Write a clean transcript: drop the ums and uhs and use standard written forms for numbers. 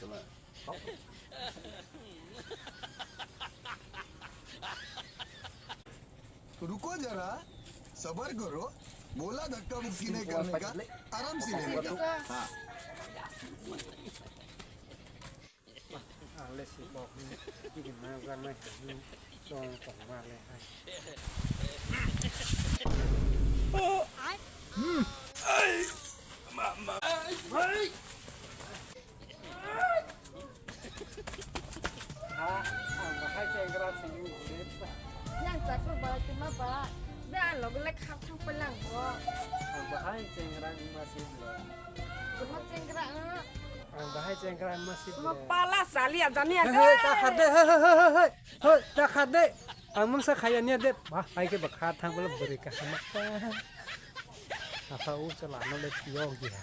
चला रुको जरा सबर करो बोला धक्का मुक्की नहीं करने का आराम से लेने का हाँ लेสิบอกนี่ที่ถึงมากันไม่ถึงลองสองวันเลยให้ใจกระสิงอยู่เด็ด yang satu balik cuma balik dan lo boleh kapang pelang kok bahaya cengkeran masih belum cuma cengkerak bahaya cengkeran masih cuma belum pala sali aja nih tak ada hei tak ada amang sekayanya deh bah baik ke bekat tang belum berikan sama apa celana le tiong dia